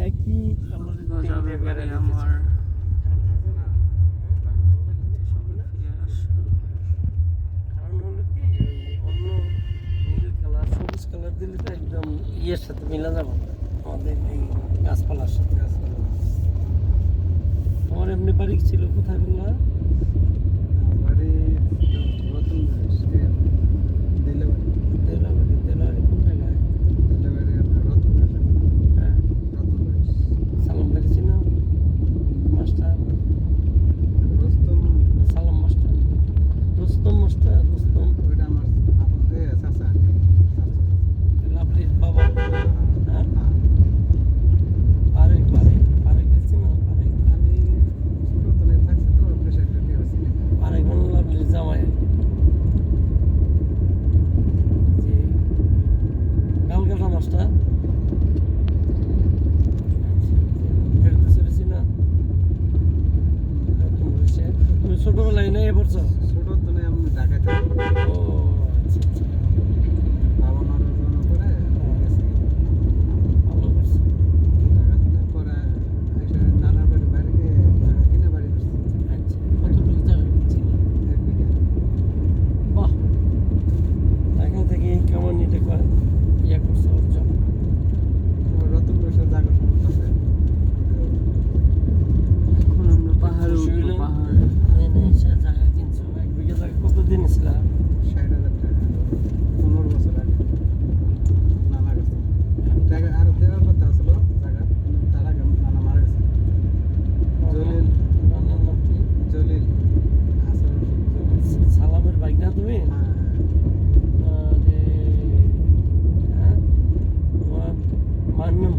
একই আমাদের আমার কারণ হলো কি অন্য নীল কালার সবুজ কালার দিলে তো একদম ইয়ের সাথে মিলা যাবে না আমাদের এই গাছপালার সাথে। আমার এমনি বাড়ি ছিল কোথায় বললা? তেলাবাড়ি কোন জায়গায়? হ্যাঁ সালাম বাড়ি ছিল মাস্টার সালাম মাস্টার রুস্তম মাস্টার রুস্তম লাভলির বাবা। হ্যাঁ পারেক পারেক পারেক গেছি না পারেক পারেক মানে লাভলির জামাই যে গালকাটা মাস্টার ফেরতেছি না তুমি ছোটবেলায় নেই পড়ছো? ও আচ্ছা আচ্ছা ভালো করছো। আচ্ছা কতটুকু জায়গা কিনছিল? বাহ এখান থেকে কেমন নিতে করে ইয়ে করছে অর্জন? এখন আমরা পাহাড়ে উঠবো পাহাড়ে সে জায়গা কিনছো এক বিঘা জায়গা কত দিন ছিল? 15 বছর আগে নানা গেছে টাকা আরো দেওয়ার কথা ছিল জায়গা, কিন্তু তার আগে নানা মারা গেছে। জলিল রান্নার নাম কি? জলিল আসল সালামের বাইক না তুমি? হ্যাঁ আরে হ্যাঁ তোমার মার নাম